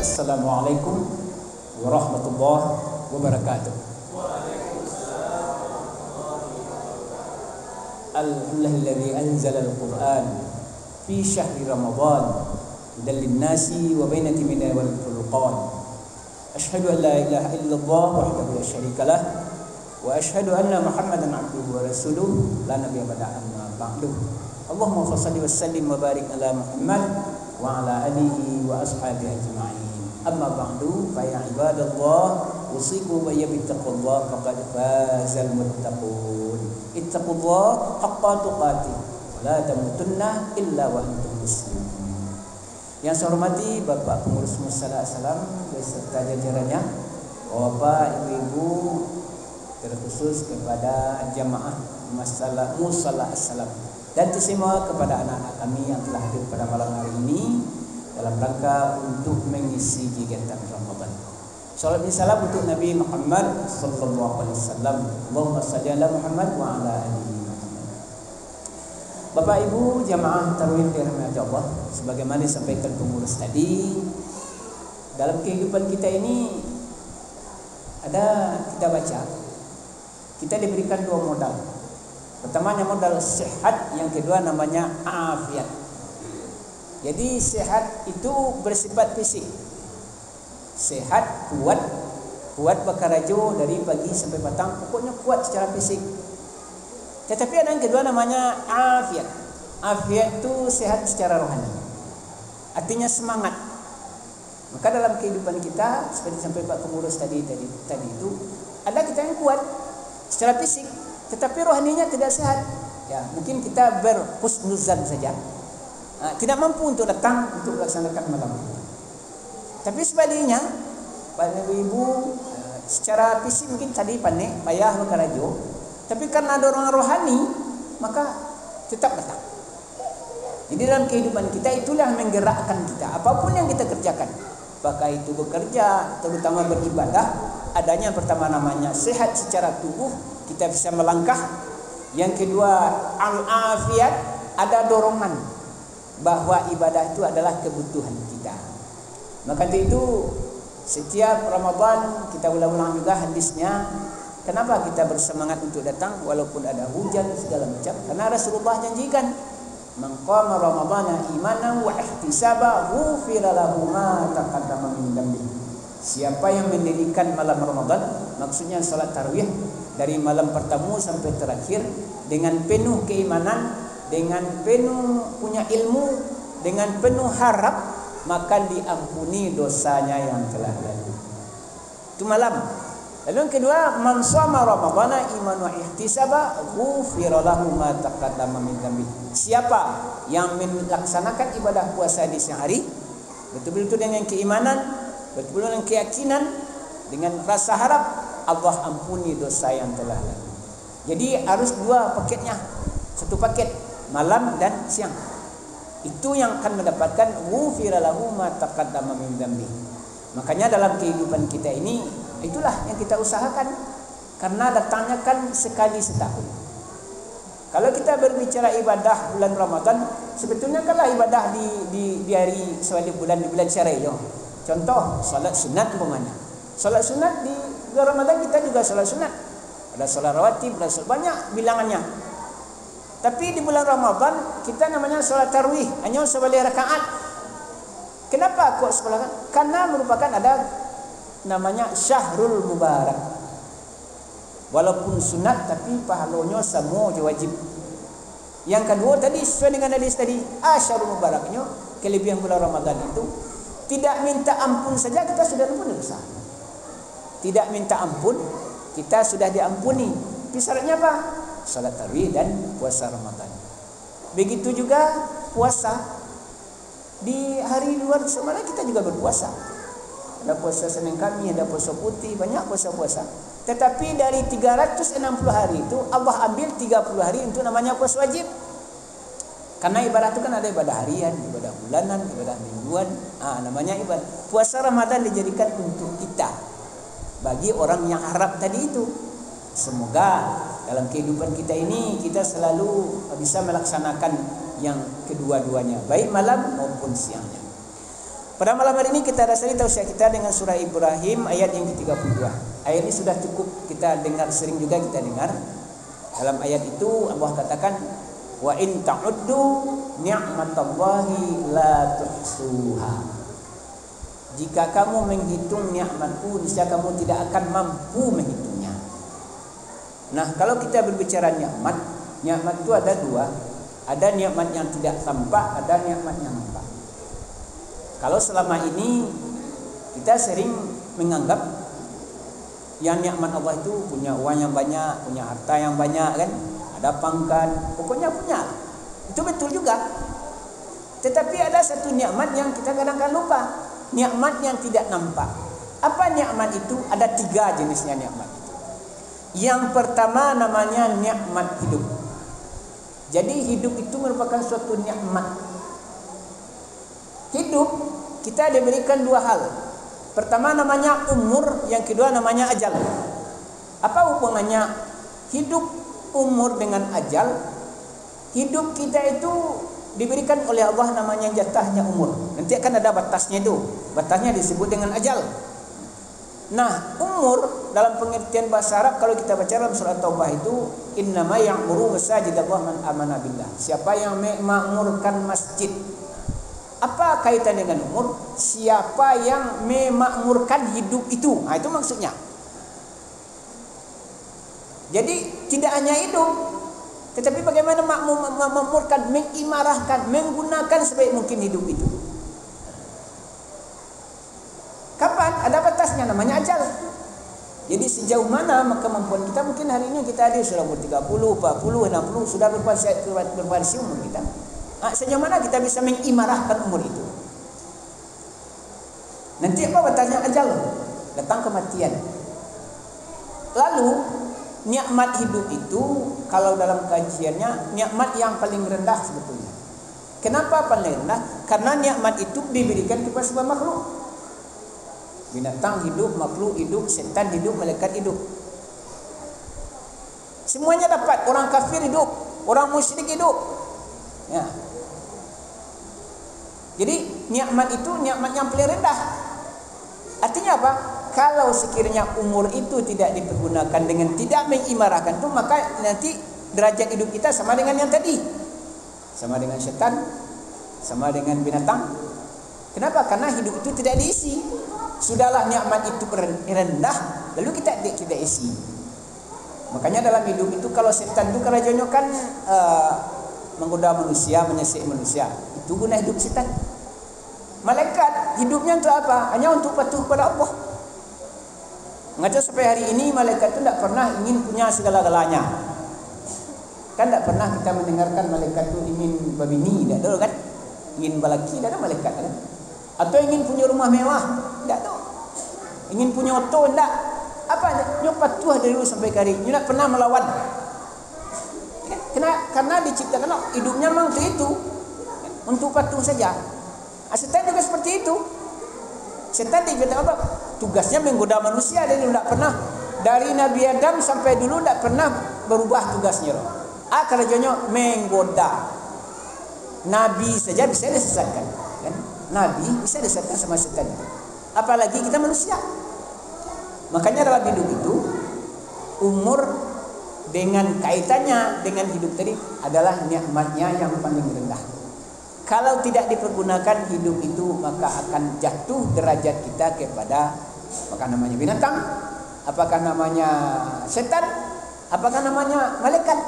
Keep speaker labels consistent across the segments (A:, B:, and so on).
A: Assalamualaikum warahmatullahi wabarakatuh. Alhamdulillahilladzi anzala al-Qur'an fi syahri Ramadan hudan lin-nasi wa bainati minal wal furqan. Asyhadu an la ilaha illallah wahdahu la syarika lah wa asyhadu anna Muhammadan abduhu wa rasuluh la nabiyya ba'da amma ba'du. Allahumma shalli wa sallim wa barik ala Muhammad wa ala alihi wa ashabihi ajma'in. Amma ba'du fa ya ibadallah usikum wa yabittaqullah faqad fazal muttaqun. Ittaqullah haqqa tuqatih wa la tamutunna illa wa antum muslimun. Yang saya hormati Bapak Pengurus Musala Assalam beserta jajarannya, Bapak, Ibu-ibu, terkhusus kepada jamaah Musala Assalam dan semua kepada anak-anak kami yang telah hadir pada malam hari ini dalam rangka untuk mengisi kegiatan Ramadan. Salam dan salam untuk Nabi Muhammad sallallahu alaihi wasallam. Allahumma shalli ala Muhammad wa ala alihi Muhammad. Bapak Ibu jamaah tarawih dirahmati Allah, sebagaimana disampaikan pengurus tadi, dalam kehidupan kita ini ada kita baca, kita diberikan dua modal. Pertamanya modal sehat, yang kedua namanya afiat. Jadi sehat itu bersifat fisik. Sehat, kuat bakarajo dari pagi sampai petang, pokoknya kuat secara fisik. Tetapi ada yang kedua namanya afiat. Afiat itu sehat secara rohani. Artinya semangat. Maka dalam kehidupan kita seperti sampai Pak Pengurus tadi itu, ada kita yang kuat secara fisik, tetapi rohaninya tidak sehat. Ya, mungkin kita berhusnuzan saja. Tidak mampu untuk datang untuk melaksanakan malam. Tapi sebaliknya, Bapak Ibu secara fisik mungkin tadi pandai, payah bakarajo, tapi karena ada orang rohani, maka tetap datang. Jadi dalam kehidupan kita itulah yang menggerakkan kita, apapun yang kita kerjakan, apakah itu bekerja, terutama beribadah, adanya yang pertama namanya sehat secara tubuh, kita bisa melangkah. Yang kedua al-afiat, ada dorongan bahwa ibadah itu adalah kebutuhan kita. Maka itu setiap Ramadan kita ulang-ulang juga hadisnya. Kenapa kita bersemangat untuk datang walaupun ada hujan segala macam? Karena Rasulullah janjikan, "Man qama Ramadhana imanan wa ihtisaban ghufira lahu ma taqaddama min dhanbihi." Siapa yang mendirikan malam Ramadan, maksudnya salat tarawih dari malam pertama sampai terakhir dengan penuh keimanan, dengan penuh punya ilmu, dengan penuh harap, maka diampuni dosanya yang telah lalu. Itu malam. Lalu yang kedua, man shoma ramadhana imanan wa ihtisaba ghufira lahu ma taqaddama min dhanbihi. Siapa yang melaksanakan ibadah puasa di siang hari betul-betul dengan keimanan, betul-betul dengan keyakinan, dengan rasa harap, Allah ampuni dosa yang telah lalu. Jadi harus dua paketnya. Satu paket malam dan siang. Itu yang akan mendapatkan ghufira lahu ma taqaddama min dhanbi. Makanya dalam kehidupan kita ini, itulah yang kita usahakan, karena datangnya kan sekali setahun. Kalau kita berbicara ibadah bulan Ramadan, sebetulnya kalau ibadah di hari suatu bulan, di bulan syar'i. Contoh salat sunat umpamanya. Salat sunat di bulan Ramadan kita juga salat sunat. Ada salat rawatib, ada banyak bilangannya. Tapi di bulan Ramadan kita namanya salat tarawih, hanya 11 rakaat. Kenapa kok 11 rakaat? Karena merupakan ada namanya syahrul mubarak. Walaupun sunat tapi pahalanya semua wajib. Yang kedua tadi sesuai dengan hadis tadi, syahrul mubaraknya, kelebihan bulan Ramadan itu tidak minta ampun saja kita sudah ampun dosa. Tidak minta ampun kita sudah diampuni. Tapi syaratnya apa? Salat tarawih dan puasa Ramadan. Begitu juga puasa. Di hari luar sebenarnya kita juga berpuasa. Ada puasa Senin Kamis, ada puasa putih, banyak puasa-puasa. Tetapi dari 360 hari itu Allah ambil 30 hari untuk namanya puasa wajib. Karena ibadah itu kan ada ibadah harian, ibadah bulanan, ibadah mingguan. Namanya ibadah. Puasa Ramadan dijadikan untuk kita, bagi orang yang harap tadi itu. Semoga dalam kehidupan kita ini kita selalu bisa melaksanakan yang kedua-duanya, baik malam maupun siangnya. Pada malam hari ini kita dasari tausiah kita dengan surah Ibrahim ayat yang ke-32. Ayat ini sudah cukup kita dengar, sering juga kita dengar. Dalam ayat itu Allah katakan, wa in ta'uddu ni'matallahi la tuhsuha. Jika kamu menghitung nikmatku, niscaya kamu tidak akan mampu menghitungnya. Nah, kalau kita berbicara nikmat itu ada dua. Ada nikmat yang tidak tampak, ada nikmat yang nampak. Kalau selama ini kita sering menganggap yang nikmat Allah itu punya uang yang banyak, punya harta yang banyak kan, ada pangkat, pokoknya punya. Itu betul juga. Tetapi ada satu nikmat yang kita kadang-kadang lupa, nikmat yang tidak nampak. Apa nikmat itu? Ada 3 jenisnya nikmat itu. Yang pertama namanya nikmat hidup. Jadi hidup itu merupakan suatu nikmat. Hidup kita diberikan 2 hal. Pertama namanya umur, yang kedua namanya ajal. Apa hubungannya hidup, umur dengan ajal? Hidup kita itu diberikan oleh Allah namanya jatahnya umur. Nanti akan ada batasnya itu. Batasnya disebut dengan ajal. Nah, umur dalam pengertian bahasa Arab kalau kita baca dalam surah Taubah itu innama ya'muru masajidallah man amana billah. Siapa yang memakmurkan masjid. Apa kaitan dengan umur? Siapa yang memakmurkan hidup itu. Nah, itu maksudnya. Jadi tidak hanya hidup, tetapi bagaimana memakmurkan, mengimarahkan, menggunakan sebaik mungkin hidup itu. Kapan? Ada batasnya, namanya ajal. Jadi sejauh mana kemampuan kita? Mungkin hari ini kita ada sudah umur 30, 40, 60, sudah bervariasi umur kita. Sejauh mana kita bisa mengimarahkan umur itu? Nanti apa batasnya? Ajal, datang kematian. Lalu nikmat hidup itu kalau dalam kajiannya nikmat yang paling rendah sebetulnya. Kenapa paling rendah? Karena nikmat itu diberikan kepada sebuah makhluk. Binatang hidup, makhluk hidup, setan hidup, malaikat hidup. Semuanya dapat. Orang kafir hidup, orang musyrik hidup. Ya. Jadi nikmat itu nikmat yang paling rendah. Artinya apa? Kalau sekiranya umur itu tidak dipergunakan dengan tidak mengimarahkan itu, maka nanti derajat hidup kita sama dengan yang tadi. Sama dengan setan, sama dengan binatang. Kenapa? Karena hidup itu tidak diisi. Sudahlah nikmat itu rendah, lalu kita tidak isi. Makanya dalam hidup itu kalau setan itu kerajanya kan menggoda manusia, menyesek manusia. Itu guna hidup setan. Malaikat hidupnya untuk apa? Hanya untuk patuh kepada Allah. Mengajar sampai hari ini malaikat itu tidak pernah ingin punya segala-galanya. Kan tidak pernah kita mendengarkan malaikat itu ingin babini, tidak tahu kan? Ingin balaki, tidak ada malaikat kan? Atau ingin punya rumah mewah, tidak tahu. Ingin punya oto, tidak. Apa? Dia patuh dari dulu sampai hari ini, tidak pernah melawan. Karena diciptakan hidupnya memang untuk itu, untuk patuh saja. Setan juga seperti itu. Setan diciptakan apa? Tugasnya menggoda manusia. Dia tidak pernah dari Nabi Adam sampai dulu tidak pernah berubah tugasnya. Kerjanya menggoda. Nabi saja bisa disesatkan, kan? Nabi bisa disesatkan sama setan. Apalagi kita manusia. Makanya dalam hidup itu umur dengan kaitannya dengan hidup tadi adalah nikmatnya yang paling rendah. Kalau tidak dipergunakan hidup itu, maka akan jatuh derajat kita kepada apakah namanya binatang, apakah namanya setan, apakah namanya malaikat.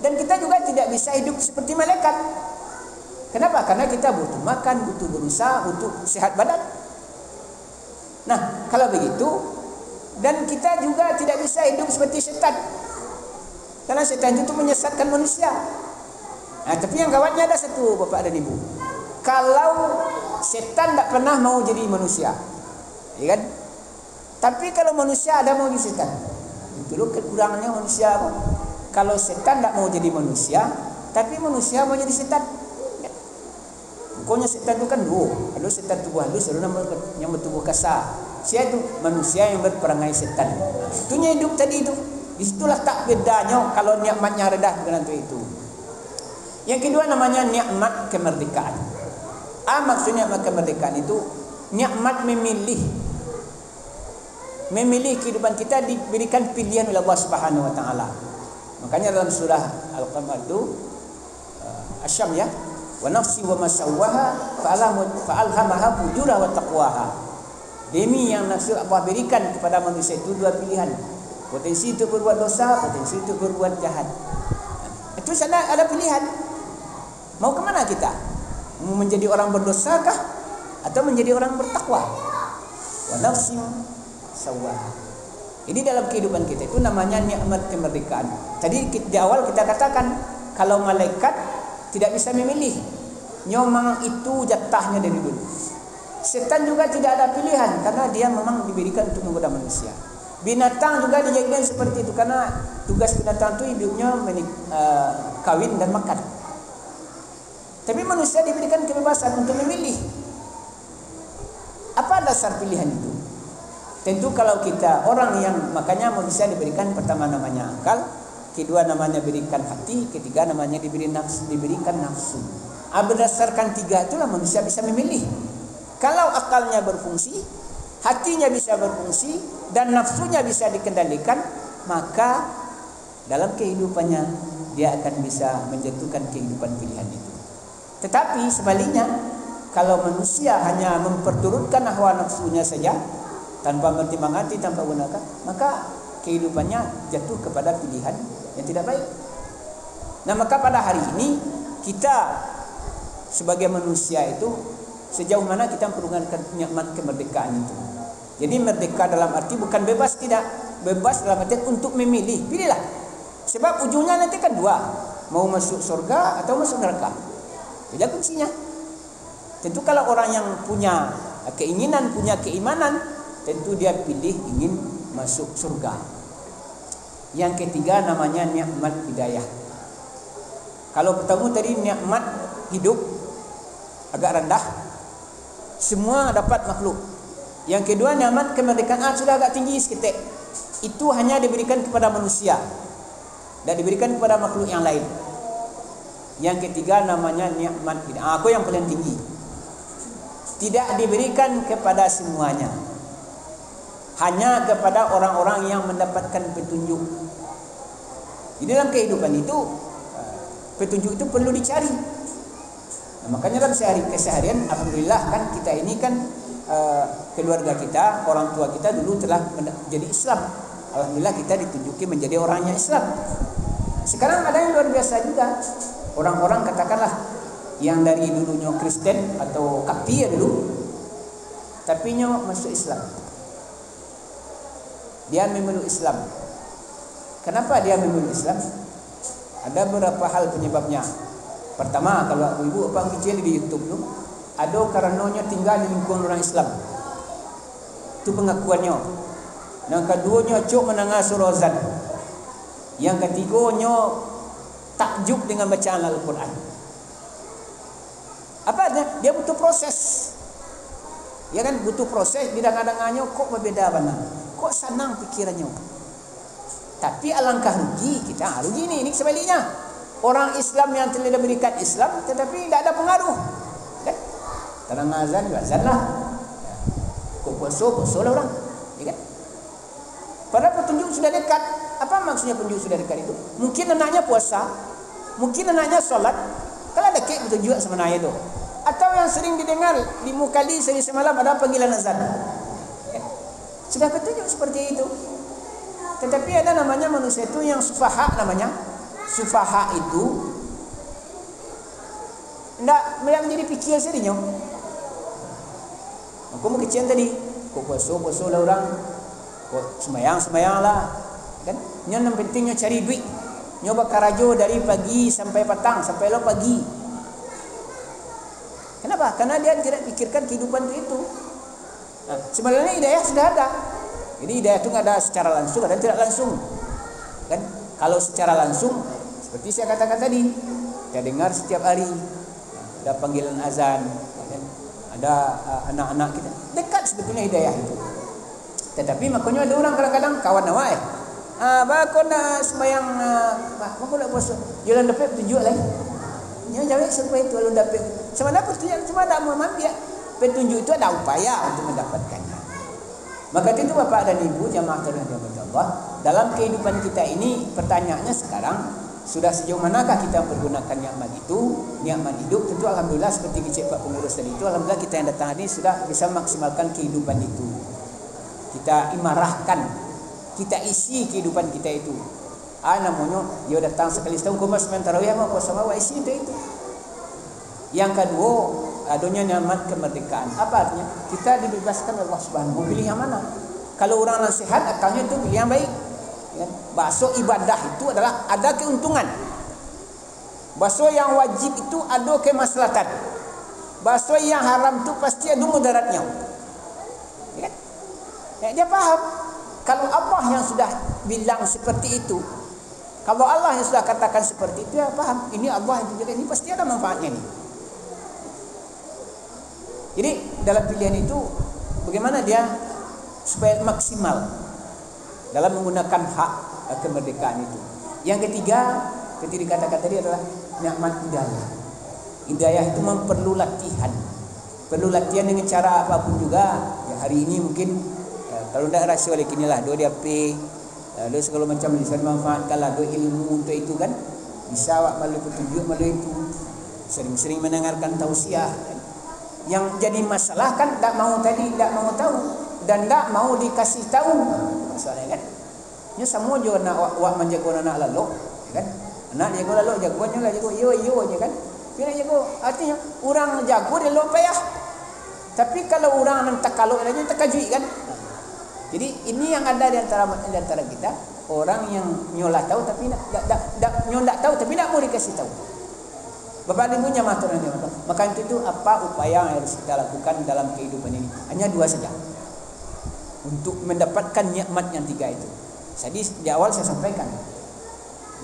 A: Dan kita juga tidak bisa hidup seperti malaikat. Kenapa? Karena kita butuh makan, butuh berusaha untuk sehat badan. Nah, kalau begitu, dan kita juga tidak bisa hidup seperti setan. Karena setan itu menyesatkan manusia. Nah, tapi yang gawatnya ada satu, Bapak dan Ibu. Kalau setan tidak pernah mau jadi manusia, ya kan? Tapi kalau manusia ada mau jadi setan. Itu loh kekurangannya manusia. Kalau setan tidak mau jadi manusia, tapi manusia mau jadi setan. Pokoknya setan itu kan dua. Ada setan tubuh halus, ada yang bertubuh kasar. Saya itu manusia yang berperangai setan. Itunya hidup tadi itu. Disitulah tak bedanya kalau nikmatnya rendah dengan itu. Yang kedua namanya nikmat kemerdekaan. Maksudnya kemerdekaan itu nikmat memilih. Memilih kehidupan kita diberikan pilihan oleh Allah Subhanahu wa taala. Makanya dalam surah Al-Qamar itu Asy-Syams ya, wa nafsi wa ma sawwaha fa'alhamaha fujuraha wa taqwaha. Demi yang nafsu Allah berikan kepada manusia itu dua pilihan. Potensi untuk berbuat dosa, potensi untuk berbuat jahat. Itu sana ada pilihan. Mau ke mana kita? Mau menjadi orang berdosa kah atau menjadi orang bertakwa? Wa nafsi sawwaha. Ini dalam kehidupan kita itu namanya nikmat kemerdekaan. Tadi di awal kita katakan kalau malaikat tidak bisa memilih. Memang itu jatahnya dari dulu. Setan juga tidak ada pilihan karena dia memang diberikan untuk menggoda manusia. Binatang juga dijadikan seperti itu karena tugas binatang itu hidupnya kawin dan makan. Tapi manusia diberikan kebebasan untuk memilih. Apa dasar pilihan itu? Tentu kalau kita orang yang makanya manusia diberikan pertama namanya akal, kedua namanya diberikan hati, ketiga namanya diberikan nafsu. Berdasarkan tiga itulah manusia bisa memilih. Kalau akalnya berfungsi, hatinya bisa berfungsi, dan nafsunya bisa dikendalikan, maka dalam kehidupannya dia akan bisa menjatuhkan kehidupan pilihan itu. Tetapi sebaliknya, kalau manusia hanya memperturutkan hawa nafsunya saja, tanpa bertimbang hati, tanpa gunakan, maka kehidupannya jatuh kepada pilihan yang tidak baik. Nah, maka pada hari ini kita sebagai manusia itu sejauh mana kita mempergunakan nikmat kemerdekaan itu. Jadi merdeka dalam arti bukan bebas, tidak. Bebas dalam arti untuk memilih. Pilihlah. Sebab ujungnya nanti kan dua. Mau masuk surga atau masuk neraka. Itu kuncinya. Tentu kalau orang yang punya keinginan, punya keimanan, tentu dia pilih ingin masuk surga. Yang ketiga namanya nikmat hidayah. Kalau ketemu tadi nikmat hidup agak rendah, semua dapat makhluk. Yang kedua nikmat kemerdekaan sudah agak tinggi seketik. Itu hanya diberikan kepada manusia dan diberikan kepada makhluk yang lain. Yang ketiga namanya nikmat hidayah. Aku yang paling tinggi. Tidak diberikan kepada semuanya. Hanya kepada orang-orang yang mendapatkan petunjuk. Di dalam kehidupan itu, petunjuk itu perlu dicari. Nah, makanya dalam keseharian, alhamdulillah kan kita ini kan keluarga kita, orang tua kita dulu telah menjadi Islam. Alhamdulillah kita ditunjuki menjadi orangnya Islam. Sekarang ada yang luar biasa juga. Orang-orang katakanlah yang dari dulunya Kristen atau kafir dulu, tapi nyo masuk Islam. Dia memeluk Islam. Kenapa dia memeluk Islam? Ada beberapa hal penyebabnya. Pertama, kalau ibu apa kecil di YouTube tu, ada karenanya tinggal di lingkungan orang Islam. Itu pengakuannya. Yang keduanya cuk mendengar surah azan. Yang ketiganya takjub dengan bacaan Al-Quran. Apa dia butuh proses. Ya kan butuh proses. Kadang-kadangnya kok berbeda benar. Kok senang pikirannya. Tapi alangkah rugi kita. Rugi ini sebaliknya. Orang Islam yang telah diberikan Islam tetapi tidak ada pengaruh. Kan? Terang azan lah. Kok puasa lah orang. Ya kan? Padahal petunjuk sudah dekat. Apa maksudnya petunjuk sudah dekat itu? Mungkin anaknya puasa, mungkin anaknya sholat. Kalau ada kek petunjuk sebenarnya itu. Atau yang sering didengar di mukali sehari semalam ada panggilan azan. Ya. Sudah petunjuk seperti itu. Tetapi ada namanya manusia itu yang sufaha namanya. Sufaha itu tidak menjadi pikir sendirinya. Aku mau kecian tadi, kok puasa lah orang, kok sembayang lah, kan? Yang pentingnya cari duit, nyoba karajo dari pagi sampai petang, sampai lo pagi. Kenapa? Karena dia tidak pikirkan kehidupan itu. Nah, sebenarnya hidayah sudah ada. Jadi hidayah itu ada secara langsung, ada tidak langsung. Kan? Kalau secara langsung, seperti saya katakan tadi, saya dengar setiap hari ada panggilan azan, kan? Ada anak-anak kita dekat sebetulnya hidayah itu. Tetapi makanya ada orang kadang-kadang kawan awak bako nak sembahyang, bako nak puasa, jalan depan tunjuk lagi. Nya jawab seperti itu lalu dapat. Sebenarnya pertanyaan cuma ada mengambil petunjuk itu ada upaya untuk mendapatkannya. Maka itu Bapak dan Ibu jamaah terhadap Allah, dalam kehidupan kita ini pertanyaannya sekarang sudah sejauh manakah kita menggunakan nikmat itu, nikmat hidup. Tentu alhamdulillah seperti kecil Pak pengurus tadi itu, alhamdulillah kita yang datang hari ini sudah bisa maksimalkan kehidupan itu. Kita imarahkan, kita isi kehidupan kita itu. Namanya dia datang sekali setahun kau mas tarawih mau puasa mau isi itu. Yang kedua, adanya nikmat kemerdekaan. Apa artinya? Kita dibebaskan oleh Allah Subhanahu. Mau pilih yang mana? Kalau orang nasihat akalnya itu pilih yang baik. Bakso ibadah itu adalah ada keuntungan. Bakso yang wajib itu ada kemaslahatan. Bakso yang haram itu pasti ada mudaratnya. Ya, dia paham. Kalau Allah yang sudah bilang seperti itu, kalau Allah yang sudah katakan seperti itu, ya paham. Ini Allah yang juga ini pasti ada manfaatnya nih. Jadi dalam pilihan itu bagaimana dia supaya maksimal dalam menggunakan hak kemerdekaan itu. Yang ketiga, seperti dikatakan tadi adalah nikmat hidayah. Hidayah itu perlu latihan. Perlu latihan dengan cara apapun juga. Ya, hari ini mungkin kalau tidak rasio oleh kinilah do dia do segala macam bisa dimanfaatkanlah do ilmu untuk itu kan. Bisa melalui petunjuk melalui itu. Sering-sering mendengarkan tausiah. Yang jadi masalah kan tidak mau tahu dan tidak mau dikasih tahu. Masalahnya kan. Nya semua juga nak wak menjaga anak lalu, ya kan? Anak jago lalu jagoannya lah jago yo ya kan. Bila jago artinya orang jago dia lo payah. Tapi kalau orang nak kalau aja tak kajui kan. Jadi ini yang ada di antara kita, orang yang nyolah tahu tapi nyolah tahu tapi tidak mau dikasih tahu. Bapak dan Ibunya matur nanti. Maka itu apa upaya yang harus kita lakukan dalam kehidupan ini? Hanya dua saja. Untuk mendapatkan nikmat yang tiga itu. Jadi di awal saya sampaikan.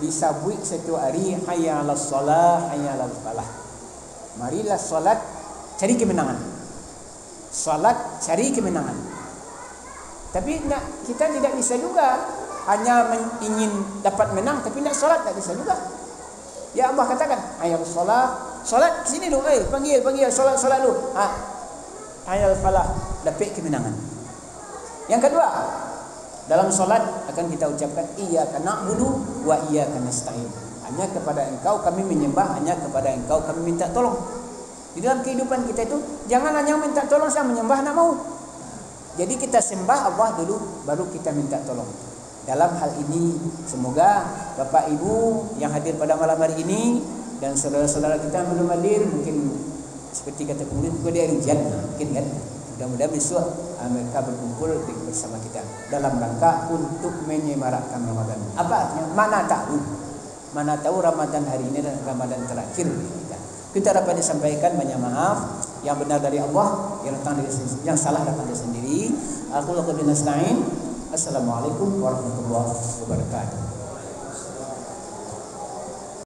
A: Disabui setiap hari hayya 'alas shalah, hayya 'alal falah. Marilah salat cari kemenangan. Salat cari kemenangan. Tapi kita tidak bisa juga hanya ingin dapat menang tapi tidak salat tak bisa juga. Ya Allah katakan, ayat salat sini dulu, panggil salat dulu. Ayat falah dapat kemenangan. Yang kedua, dalam salat akan kita ucapkan iyyaka na'budu wa iyyaka nasta'in. Hanya kepada Engkau kami menyembah, hanya kepada Engkau kami minta tolong. Di dalam kehidupan kita itu jangan hanya minta tolong saya menyembah nak mau. Jadi kita sembah Allah dulu baru kita minta tolong. Dalam hal ini semoga Bapak Ibu yang hadir pada malam hari ini dan saudara-saudara kita yang belum hadir mungkin seperti kata kemudian juga dari jannah mungkin kan. Mudah-mudahan besok mereka berkumpul bersama kita dalam rangka untuk menyemarakkan Ramadan. Apa artinya? Mana tahu Ramadan hari ini dan Ramadan terakhir kita. Kita dapat disampaikan banyak maaf yang benar dari Allah, yang salah datang dari sendiri. Aku lakukan nasta'in. Assalamualaikum warahmatullahi wabarakatuh.